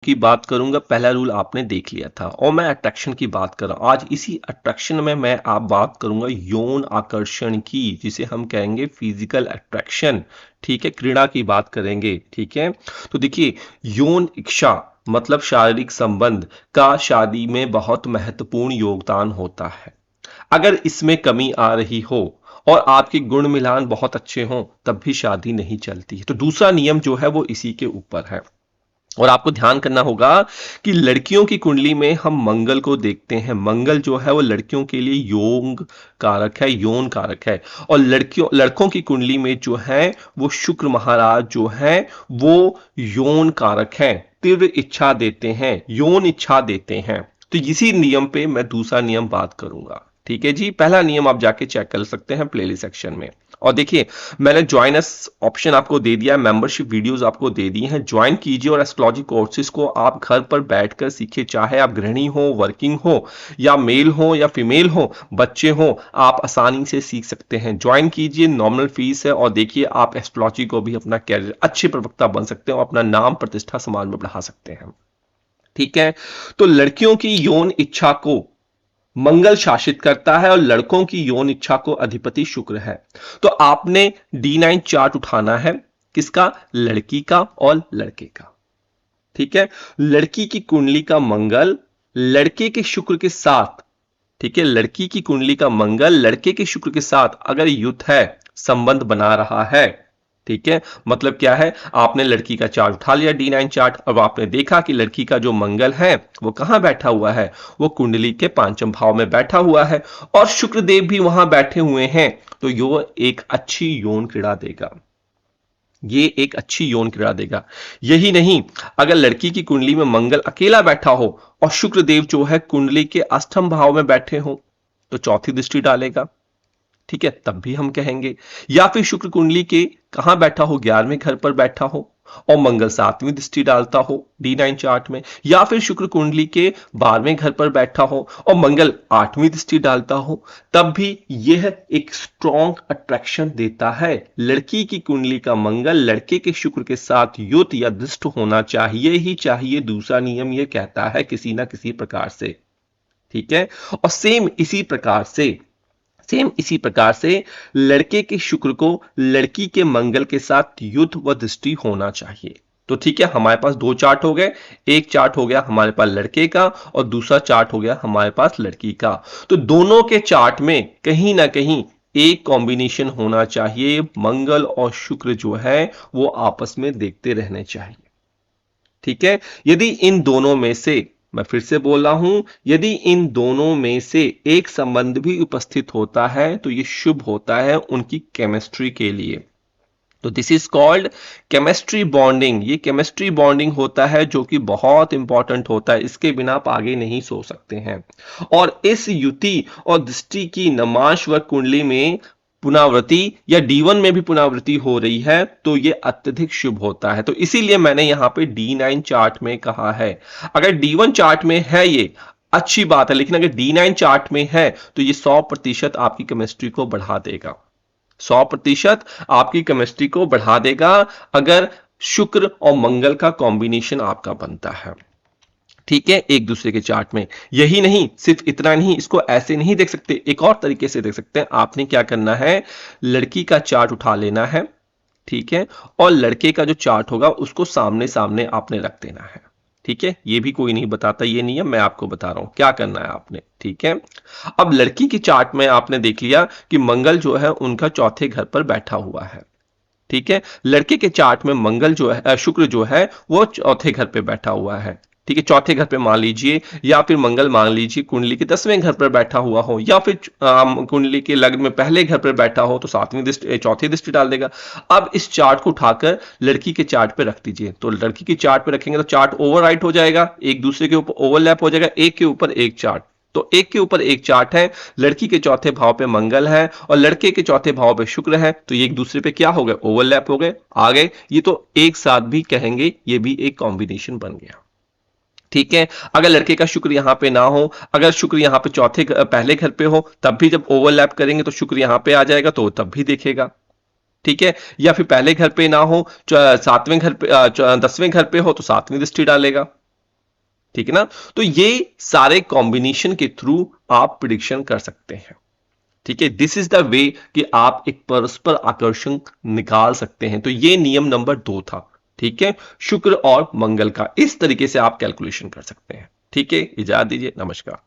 की बात करूंगा। पहला रूल आपने देख लिया था और मैं अट्रैक्शन की बात कर रहा हूं। आज इसी अट्रैक्शन में मैं आप बात करूंगा यौन आकर्षण की, जिसे हम कहेंगे फिजिकल अट्रैक्शन। ठीक है, क्रीड़ा की बात करेंगे। ठीक है, तो देखिए, यौन इच्छा मतलब शारीरिक संबंध का शादी में बहुत महत्वपूर्ण योगदान होता है। अगर इसमें कमी आ रही हो और आपके गुण मिलान बहुत अच्छे हों, तब भी शादी नहीं चलती। तो दूसरा नियम जो है वो इसी के ऊपर है। और आपको ध्यान करना होगा कि लड़कियों की कुंडली में हम मंगल को देखते हैं। मंगल जो है वो लड़कियों के लिए योग कारक है, यौन कारक है। और लड़कों की कुंडली में जो है वो शुक्र महाराज जो है वो यौन कारक है, तीव्र इच्छा देते हैं, यौन इच्छा देते हैं। तो इसी नियम पे मैं दूसरा नियम बात करूंगा। ठीक है जी, पहला नियम आप जाके चेक कर सकते हैं प्लेलिस्ट सेक्शन में। और देखिए, मैंने ज्वाइन अस ऑप्शन आपको दे दिया है, मेंबरशिप वीडियोस आपको दे दी हैं, ज्वाइन कीजिए और एस्ट्रोलॉजी कोर्सेज को आप घर पर बैठकर सीखिए। चाहे आप गृहिणी हो, वर्किंग हो, या मेल हो या फीमेल हो, बच्चे हो, आप आसानी से सीख सकते हैं। ज्वाइन कीजिए, नॉमिनल फीस है। और देखिए, आप एस्ट्रोलॉजी को भी अपना कैरियर अच्छे प्रवक्ता बन सकते हैं और अपना नाम प्रतिष्ठा समाज में बढ़ा सकते हैं। ठीक है, तो लड़कियों की यौन इच्छा को मंगल शासित करता है और लड़कों की यौन इच्छा को अधिपति शुक्र है। तो आपने D9 चार्ट उठाना है, किसका? लड़की का और लड़के का। ठीक है, लड़की की कुंडली का मंगल लड़के के शुक्र के साथ, ठीक है, लड़की की कुंडली का मंगल लड़के के शुक्र के साथ अगर युत है, संबंध बना रहा है। ठीक है, मतलब क्या है, आपने लड़की का चार्ट उठा लिया D9 चार्ट। अब आपने देखा कि लड़की का जो मंगल है वो कहां बैठा हुआ है, वो कुंडली के पांचम भाव में बैठा हुआ है और शुक्रदेव भी वहां बैठे हुए हैं। तो यो एक अच्छी यौन क्रीड़ा देगा, ये एक अच्छी यौन क्रीड़ा देगा। यही नहीं, अगर लड़की की कुंडली में मंगल अकेला बैठा हो और शुक्रदेव जो है कुंडली के अष्टम भाव में बैठे हो, तो चौथी दृष्टि डालेगा। ठीक है, तब भी हम कहेंगे। या फिर शुक्र कुंडली के कहां बैठा हो, 11वें घर पर बैठा हो और मंगल 7वीं दृष्टि डालता हो D9 चार्ट में, या फिर शुक्र कुंडली के 12वें घर पर बैठा हो और मंगल 8वीं दृष्टि डालता हो, तब भी यह एक स्ट्रॉन्ग अट्रैक्शन देता है। लड़की की कुंडली का मंगल लड़के के शुक्र के साथ युत या दृष्ट होना चाहिए ही चाहिए। दूसरा नियम यह कहता है किसी ना किसी प्रकार से। ठीक है, और सेम इसी प्रकार से लड़के के शुक्र को लड़की के मंगल के साथ युद्ध व दृष्टि होना चाहिए। तो ठीक है, हमारे पास दो चार्ट हो गए। एक चार्ट हो गया हमारे पास लड़के का और दूसरा चार्ट हो गया हमारे पास लड़की का। तो दोनों के चार्ट में कहीं ना कहीं एक कॉम्बिनेशन होना चाहिए। मंगल और शुक्र जो है वो आपस में देखते रहने चाहिए। ठीक है, यदि इन दोनों में से, मैं फिर से बोल रहा हूं, यदि इन दोनों में से एक संबंध भी उपस्थित होता है तो यह शुभ होता है उनकी केमिस्ट्री के लिए। तो this is called chemistry bonding. ये केमिस्ट्री बॉन्डिंग होता है जो कि बहुत इंपॉर्टेंट होता है, इसके बिना आप आगे नहीं सो सकते हैं। और इस युति और दृष्टि की नमांश व कुंडली में पुनरावृत्ति या D1 में भी पुनरावृत्ति हो रही है तो ये अत्यधिक शुभ होता है। तो इसीलिए मैंने यहां पे D9 चार्ट में कहा है। अगर D1 चार्ट में है ये अच्छी बात है, लेकिन अगर D9 चार्ट में है तो ये 100% आपकी केमिस्ट्री को बढ़ा देगा। 100% आपकी केमिस्ट्री को बढ़ा देगा अगर शुक्र और मंगल का कॉम्बिनेशन आपका बनता है। ठीक है, एक दूसरे के चार्ट में। यही नहीं, सिर्फ इतना नहीं, इसको ऐसे नहीं देख सकते, एक और तरीके से देख सकते हैं। आपने क्या करना है, लड़की का चार्ट उठा लेना है। ठीक है, और लड़के का जो चार्ट होगा उसको सामने सामने आपने रख देना है। ठीक है, ये भी कोई नहीं बताता, ये नियम मैं आपको बता रहा हूं क्या करना है आपने। ठीक है, अब लड़की की चार्ट में आपने देख लिया कि मंगल जो है उनका चौथे घर पर बैठा हुआ है। ठीक है, लड़के के चार्ट में मंगल जो है, शुक्र जो है वो चौथे घर पे बैठा हुआ है। ठीक है, चौथे घर पे मान लीजिए, या फिर मंगल मान लीजिए कुंडली के 10वें घर पर बैठा हुआ हो, या फिर कुंडली के लग्न में पहले घर पर बैठा हो तो 7वीं दृष्टि, चौथी दृष्टि डाल देगा। अब इस चार्ट को उठाकर लड़की के चार्ट पे रख दीजिए। तो लड़की के चार्ट पे रखेंगे तो चार्ट ओवरराइट हो जाएगा, एक दूसरे के ऊपर ओवरलैप हो जाएगा, एक के ऊपर एक चार्ट। तो एक के ऊपर एक चार्ट है, लड़की के चौथे भाव पे मंगल है और लड़के के चौथे भाव पे शुक्र है, तो ये एक दूसरे पे क्या हो गए, ओवरलैप हो गए, आ गए। ये तो एक साथ भी कहेंगे, ये भी एक कॉम्बिनेशन बन गया। ठीक है, अगर लड़के का शुक्र यहां पे ना हो, अगर शुक्र यहां पे पहले घर पे हो, तब भी जब ओवरलैप करेंगे तो शुक्र यहां पे आ जाएगा, तो तब भी देखेगा। ठीक है, या फिर पहले घर पे ना हो, 7वें घर पे 10वें घर पे हो तो 7वीं दृष्टि डालेगा। ठीक है ना। तो ये सारे कॉम्बिनेशन के थ्रू आप प्रिडिक्शन कर सकते हैं। ठीक है, दिस इज द वे कि आप एक परस्पर आकर्षण निकाल सकते हैं। तो ये नियम नंबर 2 था। ठीक है, शुक्र और मंगल का इस तरीके से आप कैलकुलेशन कर सकते हैं। ठीक है, इजाजत दीजिए, नमस्कार।